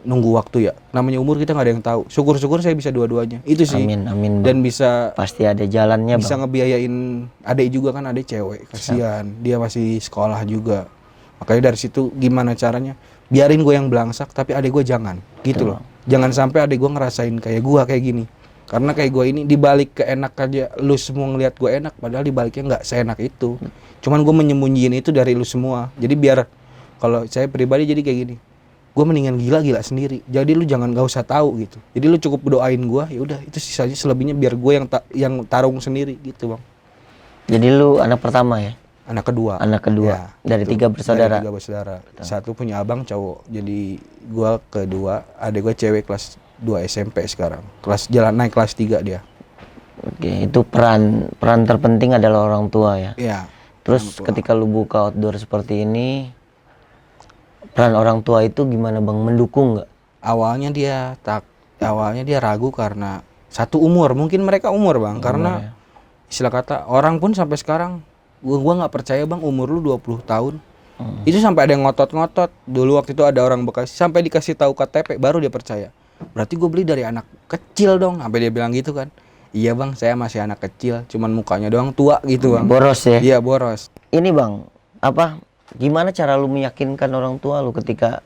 nunggu waktu ya. Namanya umur kita nggak ada yang tahu. Syukur-syukur saya bisa dua-duanya. Itu sih. Amin, amin, Bang. Dan bisa Pasti ada jalannya, bisa Bang. ngebiayain adek juga kan, adek cewek. Kasihan, dia masih sekolah juga. Makanya dari situ gimana caranya? Biarin gue yang belangsak, tapi adek gue jangan. Gitu loh. Jangan sampai adek gue ngerasain kayak gue kayak gini. Karena kayak gue ini dibalik keenak aja, lu semua ngelihat gue enak, padahal dibaliknya nggak seenak itu. Cuman gue menyembunyiin itu dari lu semua. Jadi biar kalau saya pribadi jadi kayak gini, gue mendingan gila sendiri. Jadi lu jangan gak usah tahu gitu. Jadi lu cukup doain gue, ya udah itu sisanya selebihnya biar gue yang tarung sendiri gitu bang. Jadi lu anak pertama ya? Anak kedua. Anak kedua Ya, dari itu. 3 bersaudara. Dari 3 bersaudara. Satu punya abang cowok. Jadi gue kedua, adik gue cewek kelas 2 SMP sekarang. Naik kelas 3 dia. Oke, itu peran terpenting adalah orang tua ya. Iya. Terus ketika lu buka outdoor seperti ini, peran orang tua itu gimana bang? Mendukung nggak? Awalnya dia ragu karena satu umur. Mungkin mereka umur bang. Karena istilah kata orang pun sampai sekarang, gua nggak percaya bang umur lu 20 tahun. Itu sampai ada yang ngotot-ngotot. Dulu waktu itu ada orang Bekasi sampai dikasih tahu KTP baru dia percaya. Berarti gue beli dari anak kecil dong. Sampai dia bilang gitu kan. Iya bang, saya masih anak kecil, cuman mukanya doang tua gitu bang. Boros ya? Iya boros. Ini bang, gimana cara lu meyakinkan orang tua lu ketika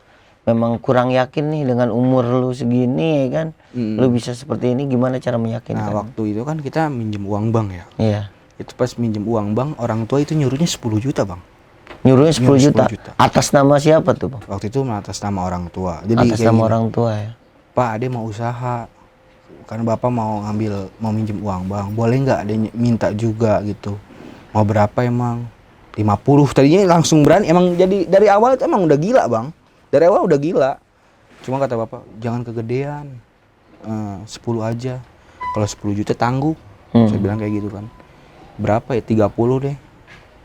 memang kurang yakin nih dengan umur lu segini ya kan? Lu bisa seperti ini, gimana cara meyakinkan? Nah waktu itu kan kita minjem uang bank ya. Iya. Itu pas minjem uang bank, orang tua itu nyuruhnya 10 juta bang. Nyuruhnya 10 juta? 10 juta. Atas nama siapa tuh bang? Waktu itu atas nama orang tua. Jadi atas nama orang tua ya? Pak, ade mau usaha. Karena bapak mau minjem uang bang. Boleh nggak ade minta juga gitu. Mau berapa emang? 50 tadinya langsung berani. Emang jadi dari awal itu emang udah gila bang. Dari awal udah gila. Cuma kata bapak, jangan kegedean. 10 aja. Kalau 10 juta tangguh. Saya bilang kayak gitu kan. Berapa ya? 30 deh.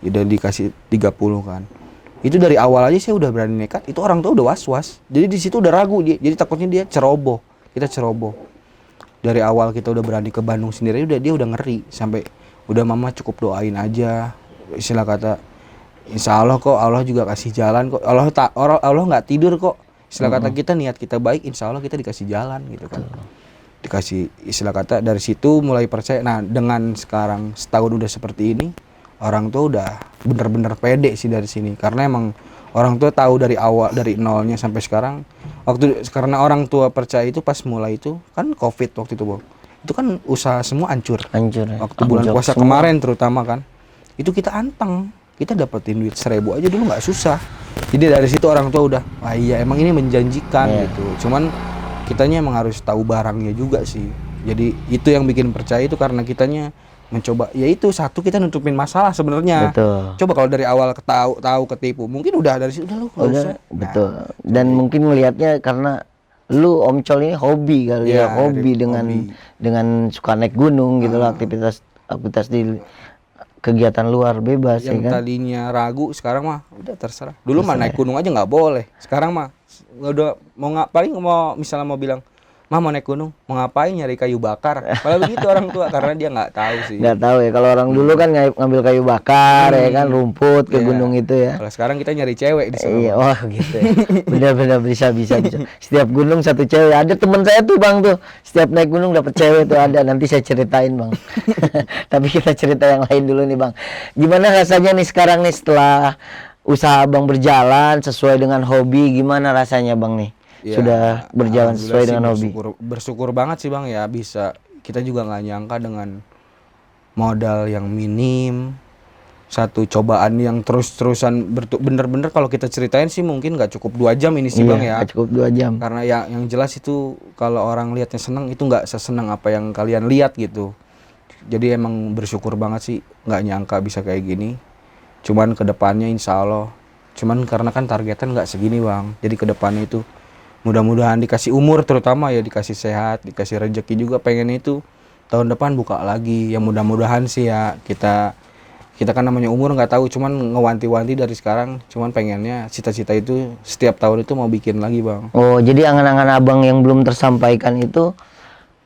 Udah dikasih 30 kan. Itu dari awal aja saya udah berani nekat. Itu orang tua udah was-was. Jadi di situ udah ragu dia. Jadi takutnya dia ceroboh. Kita ceroboh. Dari awal kita udah berani ke Bandung sendiri, dia udah ngeri. Sampai udah mama cukup doain aja. Istilah kata, insya Allah kok Allah juga kasih jalan kok. Allah nggak tidur kok. Istilah kata kita niat kita baik, insya Allah kita dikasih jalan gitu kan. Dikasih istilah kata, dari situ mulai percaya. Nah dengan sekarang setahun udah seperti ini, orang tua udah bener-bener pede sih dari sini. Karena emang orang tua tahu dari awal, dari nolnya sampai sekarang. Karena orang tua percaya itu pas mulai itu kan COVID waktu itu bang. Itu kan usaha semua hancur ya? Waktu bulan puasa semua. Kemarin terutama kan. Itu kita anteng. Kita dapetin duit 1.000 aja dulu nggak susah. Jadi dari situ orang tua udah, wah iya emang ini menjanjikan gitu. Cuman kitanya emang harus tahu barangnya juga sih. Jadi itu yang bikin percaya itu karena kitanya mencoba, ya itu satu kita nutupin masalah sebenarnya. Betul. Coba kalau dari awal tahu ketipu, mungkin udah dari situ udah lu nggak usah. Betul. Nah, dan mungkin melihatnya karena lu Om Col ini hobi kali ya, hobi dengan suka naik gunung gitu loh, aktivitas di kegiatan luar bebas yang ya kan. Tadinya ragu, sekarang mah udah terserah. Dulu mah naik gunung aja nggak boleh. Sekarang mah udah paling misalnya mau bilang, "Mah mau naik gunung, mau ngapain nyari kayu bakar?" Kalau begitu orang tua karena dia nggak tahu sih. Nggak tahu ya, kalau orang dulu kan ngambil kayu bakar ya kan, rumput ke gunung itu ya. Kalau sekarang kita nyari cewek di sana. Iya, wah gitu ya. Benar-benar bisa. Setiap gunung satu cewek. Ada teman saya tuh bang tuh, setiap naik gunung dapat cewek tuh ada. Nanti saya ceritain bang. Tapi kita cerita yang lain dulu nih bang. Gimana rasanya nih sekarang nih setelah usaha abang berjalan sesuai dengan hobi, gimana rasanya bang nih? Ya, sudah berjalan sesuai dengan hobi. Bersyukur banget sih bang ya, bisa. Kita juga nggak nyangka dengan modal yang minim, satu cobaan yang terus-terusan bener-bener kalau kita ceritain sih mungkin nggak cukup 2 jam ini sih bang ya. Cukup 2 jam. Karena yang jelas itu kalau orang lihatnya seneng itu nggak seseneng apa yang kalian lihat gitu. Jadi emang bersyukur banget sih, nggak nyangka bisa kayak gini. Cuman kedepannya insya Allah. Cuman karena kan targetan nggak segini bang. Jadi kedepannya itu mudah-mudahan dikasih umur, terutama ya dikasih sehat, dikasih rezeki juga, pengen itu tahun depan buka lagi. Ya mudah-mudahan sih ya, kita kan namanya umur nggak tahu, cuman ngewanti-wanti dari sekarang, cuman pengennya cita-cita itu setiap tahun itu mau bikin lagi bang. Oh jadi angan-angan abang yang belum tersampaikan itu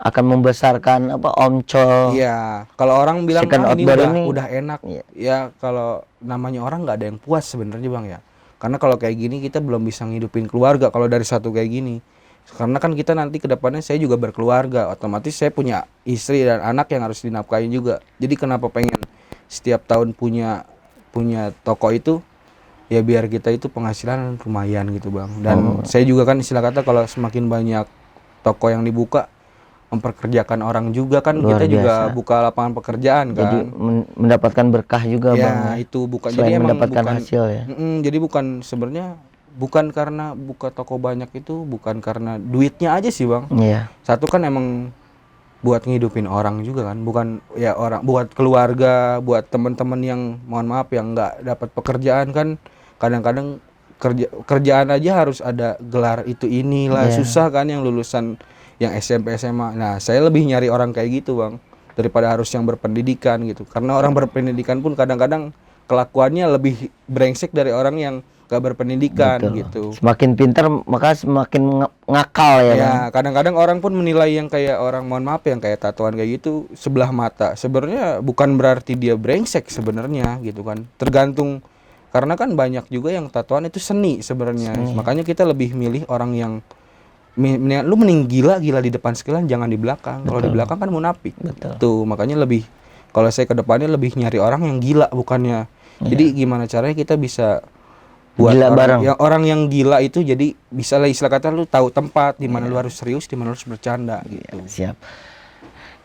akan membesarkan Om Col. Iya, kalau orang bilang ini udah enak. Ya kalau namanya orang nggak ada yang puas sebenarnya bang ya. Karena kalau kayak gini kita belum bisa ngidupin keluarga kalau dari satu kayak gini. Karena kan kita nanti ke depannya saya juga berkeluarga, otomatis saya punya istri dan anak yang harus dinafkahi juga. Jadi kenapa pengen setiap tahun punya toko itu, ya biar kita itu penghasilan lumayan gitu Bang. Dan saya juga kan istilah kata kalau semakin banyak toko yang dibuka, memperkerjakan orang juga kan, Luar kita juga biasa. buka lapangan pekerjaan kan. Jadi mendapatkan berkah juga Ya Bang. itu bukan, Selain jadi emang mendapatkan bukan hasil ya. jadi bukan sebenarnya, bukan karena buka toko banyak itu bukan karena duitnya aja sih Bang. Iya. Satu kan emang buat ngidupin orang juga kan, bukan ya orang, buat keluarga, buat teman-teman yang mohon maaf yang nggak dapat pekerjaan kan, kadang-kadang kerjaan aja harus ada gelar itu inilah, Iya. susah kan yang lulusan yang SMP SMA. Nah saya lebih nyari orang kayak gitu Bang, daripada harus yang berpendidikan gitu, karena orang berpendidikan pun kadang-kadang kelakuannya lebih brengsek dari orang yang gak berpendidikan. Betul. Gitu. Semakin pintar maka semakin ngakal ya Bang. Ya, kadang-kadang orang pun menilai yang kayak orang, mohon maaf, yang kayak tatoan kayak gitu sebelah mata. Sebenarnya bukan berarti dia brengsek sebenarnya gitu kan. Tergantung, karena kan banyak juga yang tatoan itu seni sebenarnya. Makanya kita lebih milih orang yang lu mending gila di depan sekalian, jangan di belakang. Kalau di belakang kan munafik. Betul. Tuh, makanya lebih, kalau saya ke depannya lebih nyari orang yang gila bukannya. Jadi gimana caranya kita bisa buat Gila orang yang gila itu, jadi bisa lah istilah kata lu tahu tempat di mana lu harus serius, di mana lu harus bercanda gitu. Siap.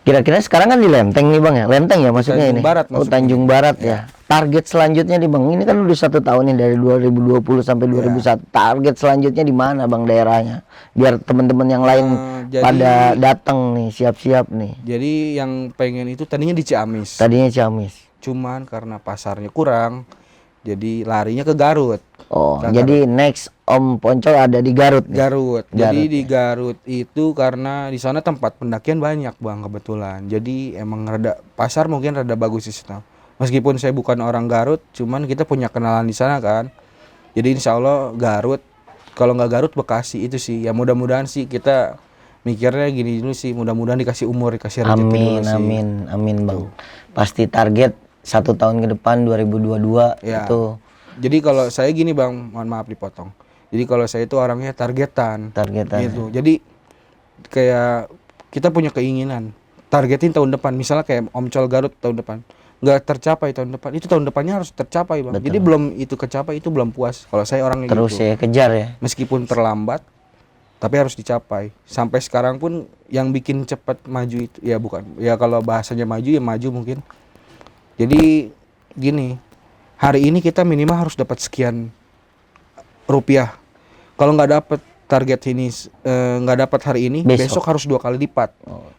Kira-kira sekarang kan di Lenteng nih Bang ya, Lenteng ya maksudnya Tanjung ini. Barat Oh maksudnya. Tanjung Barat ya. Target selanjutnya nih Bang, ini kan udah 1 tahun nih dari 2020 sampai 2001. Target selanjutnya di mana Bang daerahnya? Biar teman-teman yang lain pada datang nih, siap-siap nih. Jadi yang pengen itu tadinya di Ciamis. Tadinya Ciamis. Cuman karena pasarnya kurang, jadi larinya ke Garut. Oh, jadi next Om Poncol ada di Garut nih. Garut. Jadi di Garut itu karena di sana tempat pendakian banyak Bang kebetulan. Jadi emang pasar mungkin rada bagus di sana. Meskipun saya bukan orang Garut, cuman kita punya kenalan di sana kan. Jadi insya Allah Garut, kalau nggak Garut Bekasi itu sih. Ya mudah-mudahan sih kita mikirnya gini dulu sih, mudah-mudahan dikasih umur, dikasih rezeki dulu sih. Amin Bang. Pasti target 1 tahun ke depan 2022 Ya. itu. Jadi kalau saya gini Bang, mohon maaf dipotong. Jadi kalau saya itu orangnya targetan. Gitu. Jadi kayak kita punya keinginan, targetin tahun depan. Misalnya kayak Omcol Garut tahun depan, nggak tercapai tahun depan, itu tahun depannya harus tercapai Bang. Jadi belum itu kecapai itu belum puas. Kalau saya orangnya terus gitu. saya kejar ya. Meskipun terlambat, tapi harus dicapai. Sampai sekarang pun yang bikin cepat maju itu ya bukan. Ya kalau bahasanya maju ya maju mungkin. Jadi gini, hari ini kita minimal harus dapat sekian rupiah. Kalau nggak dapat target ini, nggak dapat hari ini, besok harus 2 kali lipat.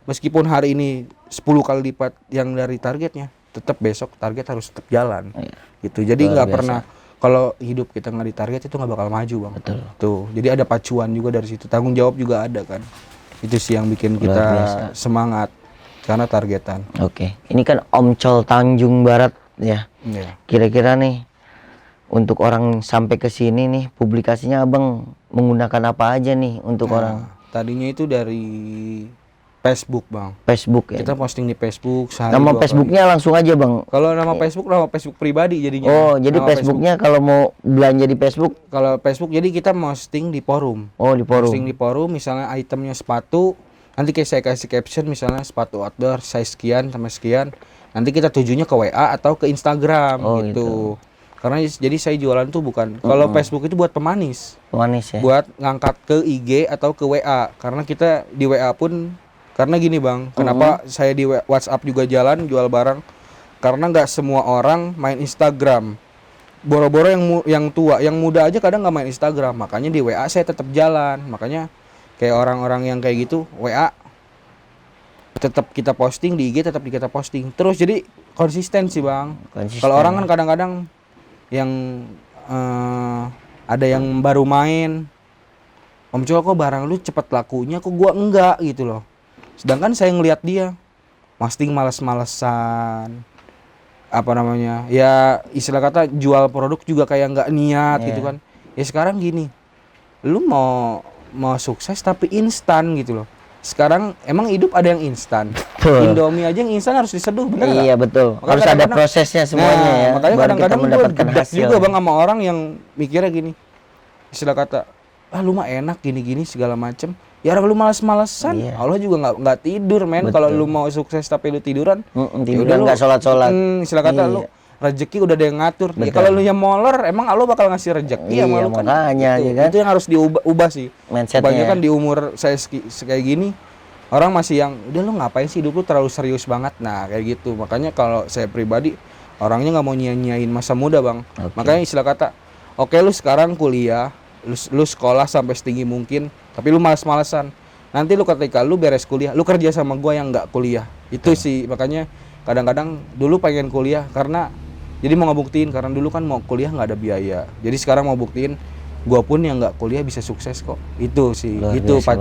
Meskipun hari ini 10 kali lipat yang dari targetnya, tetap besok target harus tetap jalan. Gitu. Jadi nggak pernah, kalau hidup kita nggak ditarget itu nggak bakal maju Bang. Betul. Tuh, jadi ada pacuan juga dari situ, tanggung jawab juga ada kan. Itu sih yang bikin kita semangat karena targetan. Oke, ini kan Omcol Tanjung Barat ya. Kira-kira nih untuk orang sampai ke sini nih, publikasinya Abang menggunakan apa aja nih untuk orang? Tadinya itu dari Facebook Bang. Facebook ya. Kita posting di Facebook sehari. Nama Facebooknya langsung aja Bang. Kalau nama Facebook pribadi jadinya. Oh, jadi Facebooknya kalau mau belanja di Facebook? Kalau Facebook jadi kita posting di forum. Oh, di forum. Posting di forum, misalnya itemnya sepatu, nanti saya kasih caption misalnya sepatu outdoor size sekian sampai sekian. Nanti kita tujunya ke WA atau ke Instagram gitu. Karena jadi saya jualan tuh bukan, kalau Facebook itu buat pemanis. Pemanis ya. Buat ngangkat ke IG atau ke WA. Karena kita di WA pun, karena gini Bang, kenapa saya di WhatsApp juga jalan jual barang? Karena nggak semua orang main Instagram. Boro-boro yang tua, yang muda aja kadang nggak main Instagram. Makanya di WA saya tetap jalan. Makanya kayak orang-orang yang kayak gitu, WA tetap kita posting, di IG tetap kita posting. Terus jadi konsisten sih Bang. Kalau orang kan kadang-kadang yang ada yang baru main, Om Col kok barang lu cepet lakunya, kok gua enggak gitu loh. Sedangkan saya ngelihat dia posting males-malesan, apa namanya, ya istilah kata jual produk juga kayak nggak niat gitu kan. Ya sekarang gini, lu mau sukses tapi instan gitu loh. Sekarang emang hidup ada yang instan. Indomie aja yang instan harus diseduh, bener nggak? Iya betul. Makanya harus ada prosesnya semuanya ya. Makanya baru kadang-kadang kita mendapatkan gue hasil. juga Bang sama orang yang mikirnya gini, istilah kata, ah lu mah enak gini-gini segala macem. Ya orang lu malas-malesan, Iya. Allah juga nggak tidur men. Kalau lu mau sukses tapi lu tiduran, ya Tiduran udah lu nggak sholat-sholat. istilah kata Iya. lu rezeki udah ada yang ngatur. Ya Betul. kalau lu yang molor, emang Allah bakal ngasih rezeki sama Iya, lu kan. makanya, Itu, ya kan? itu yang harus diubah sih. Mindsetnya Kebanyakan ya. di umur saya kayak gini, orang masih yang udah lu ngapain sih, hidup lu terlalu serius banget. Nah kayak gitu. Makanya kalau saya pribadi orangnya nggak mau nyanyain masa muda bang. Oke. Makanya istilah kata, oke lu sekarang kuliah, lu sekolah sampai setinggi mungkin, tapi lu malas-malesan. Nanti lu ketika lu beres kuliah, lu kerja sama gua yang nggak kuliah. Itu sih makanya kadang-kadang dulu pengen kuliah karena jadi mau ngebuktiin, karena dulu kan mau kuliah nggak ada biaya. Jadi sekarang mau buktiin gua pun yang nggak kuliah bisa sukses kok. Itu sih, Luar itu biasa,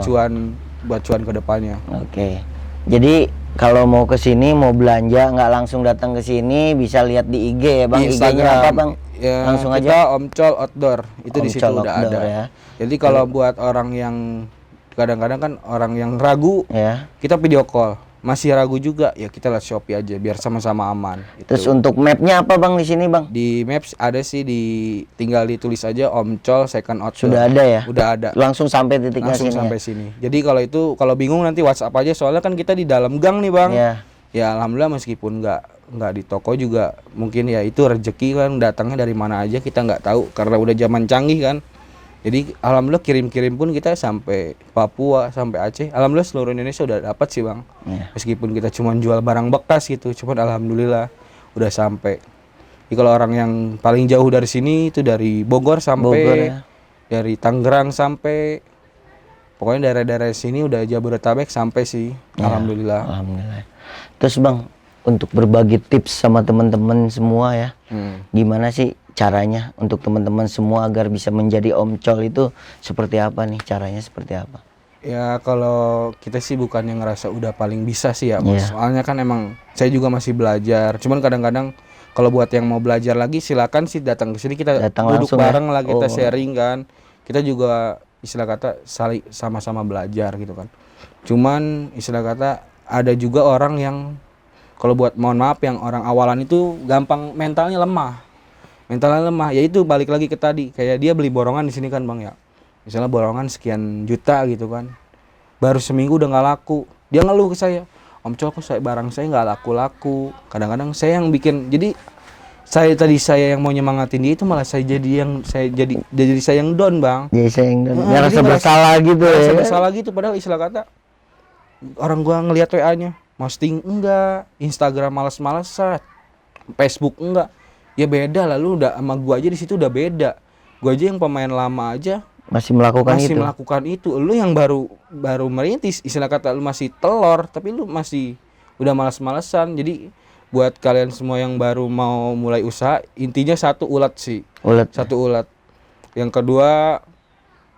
pacuan ke depannya. Oke. Jadi kalau mau ke sini, mau belanja, nggak langsung datang ke sini, bisa lihat di IG ya bang. Di IG-nya apa bang? Ya, Langsung kita aja. Omcol Outdoor itu di situ Omcol udah Outdoor, ada. ya. Jadi kalau buat orang yang kadang-kadang kan orang yang ragu, Ya. kita video call. Masih ragu juga, ya kita lihat Shopee aja biar sama-sama aman. Terus Itu. untuk mapnya apa bang di sini bang? Di Maps ada sih, tinggal ditulis aja Omcol Second Outdoor. Sudah ada ya? Udah ada. Langsung sampai titiknya Langsung sini. sampai sini. Jadi kalau bingung nanti WhatsApp aja, soalnya kan kita di dalam gang nih bang. Ya. Ya alhamdulillah meskipun nggak di toko juga, mungkin ya itu rezeki kan, datangnya dari mana aja kita nggak tahu karena udah zaman canggih kan. Jadi alhamdulillah kirim-kirim pun kita sampai Papua, sampai Aceh. Alhamdulillah seluruh Indonesia udah dapat sih bang. Ya. Meskipun kita cuma jual barang bekas gitu, cuman alhamdulillah udah sampai. Jadi kalau orang yang paling jauh dari sini itu dari Bogor sampai Bogor, ya. dari Tangerang sampai pokoknya daerah-daerah sini udah Jabodetabek sampai sih. Ya, Alhamdulillah. Alhamdulillah. Terus bang, untuk berbagi tips sama teman-teman semua ya, gimana sih caranya untuk teman-teman semua agar bisa menjadi omcol itu seperti apa nih, caranya seperti apa? Ya kalau kita sih bukan yang ngerasa udah paling bisa sih ya Iya. Mas. Soalnya kan emang saya juga masih belajar. Cuman kadang-kadang kalau buat yang mau belajar lagi silakan sih datang ke sini, kita Datang duduk langsung ya? bareng lah, kita Oh. sharing kan. Kita juga istilah kata saling sama-sama belajar gitu kan. Cuman istilah kata ada juga orang yang kalau buat mohon maaf yang orang awalan itu gampang mentalnya lemah. Ya itu balik lagi ke tadi, kayak dia beli borongan di sini kan bang ya. Misalnya borongan sekian juta gitu kan, baru seminggu udah nggak laku, dia ngeluh ke saya, Om Col, kok barang saya nggak laku-laku. Kadang-kadang saya yang bikin, jadi saya yang mau nyemangatin dia itu malah saya jadi saya yang down bang. Jadi saya yang Jadi ngerasa bersalah gitu ya. Ngerasa bersalah gitu, padahal istilah kata orang gua ngelihat WA-nya, posting enggak, Instagram malas-malasan, Facebook enggak. Ya beda lah, lu udah sama gua aja di situ udah beda. Gua aja yang pemain lama aja Masih melakukan masih itu. melakukan itu. Lu yang baru merintis, istilah kata lu masih telur, tapi lu masih udah malas-malesan. Jadi buat kalian semua yang baru mau mulai usaha, intinya satu, ulet sih. Ulet. Satu, ulet. Yang kedua,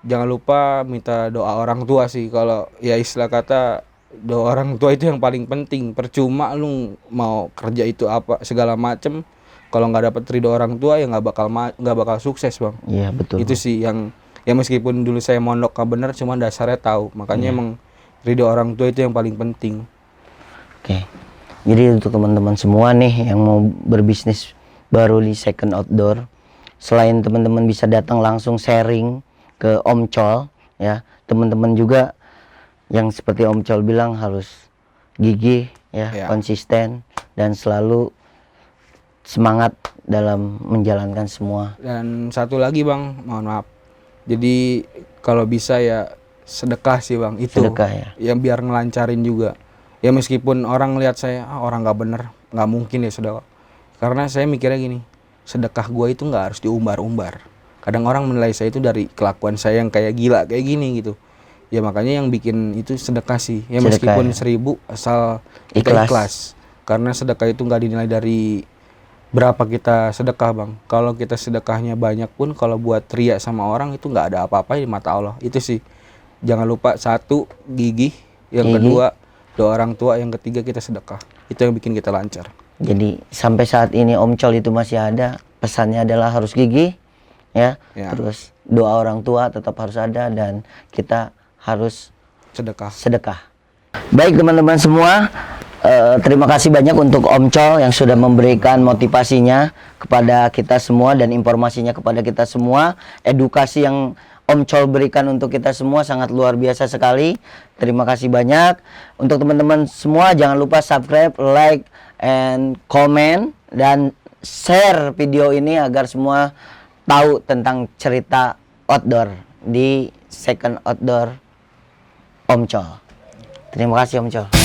jangan lupa minta doa orang tua sih. Kalau ya istilah kata doa orang tua itu yang paling penting. Percuma lu mau kerja itu apa segala macem, kalau nggak dapet ridho orang tua ya nggak bakal sukses bang. Iya betul. Itu sih yang ya meskipun dulu saya mondok nggak bener, cuman dasarnya tahu. Makanya emang ridho orang tua itu yang paling penting. Oke. Jadi untuk teman-teman semua nih yang mau berbisnis baru di Second Outdoor, selain teman-teman bisa datang langsung sharing ke Omcol ya, teman-teman juga yang seperti Omcol bilang harus gigih ya, Ya. konsisten dan selalu semangat dalam menjalankan semua. Dan satu lagi bang, mohon maaf. Jadi kalau bisa ya sedekah sih bang, itu Sedekah ya. yang biar ngelancarin juga. Ya meskipun orang lihat saya orang nggak bener, nggak mungkin ya sedekah. Karena saya mikirnya gini, sedekah gua itu nggak harus diumbar-umbar. Kadang orang menilai saya itu dari kelakuan saya yang kayak gila kayak gini gitu. Ya makanya yang bikin itu sedekah sih. Ya Sedekah, meskipun ya. 1000 asal kita Ikhlas. ikhlas. Karena sedekah itu nggak dinilai dari berapa kita sedekah bang. Kalau kita sedekahnya banyak pun, kalau buat ria sama orang itu nggak ada apa-apa di mata Allah. Itu sih. Jangan lupa, satu, gigih. Yang kedua, doa orang tua. Yang ketiga, kita sedekah. Itu yang bikin kita lancar. Jadi sampai saat ini Omcol itu masih ada. Pesannya adalah harus gigih ya. Ya. Terus doa orang tua tetap harus ada dan kita harus Sedekah. sedekah. Baik teman-teman semua, terima kasih banyak untuk Omcol yang sudah memberikan motivasinya kepada kita semua dan informasinya kepada kita semua, edukasi yang Om Chol berikan untuk kita semua sangat luar biasa sekali. Terima kasih banyak. Untuk teman-teman semua jangan lupa subscribe, like, and comment, dan share video ini agar semua tahu tentang cerita outdoor di Second Outdoor Om Chol. Terima kasih Om Chol.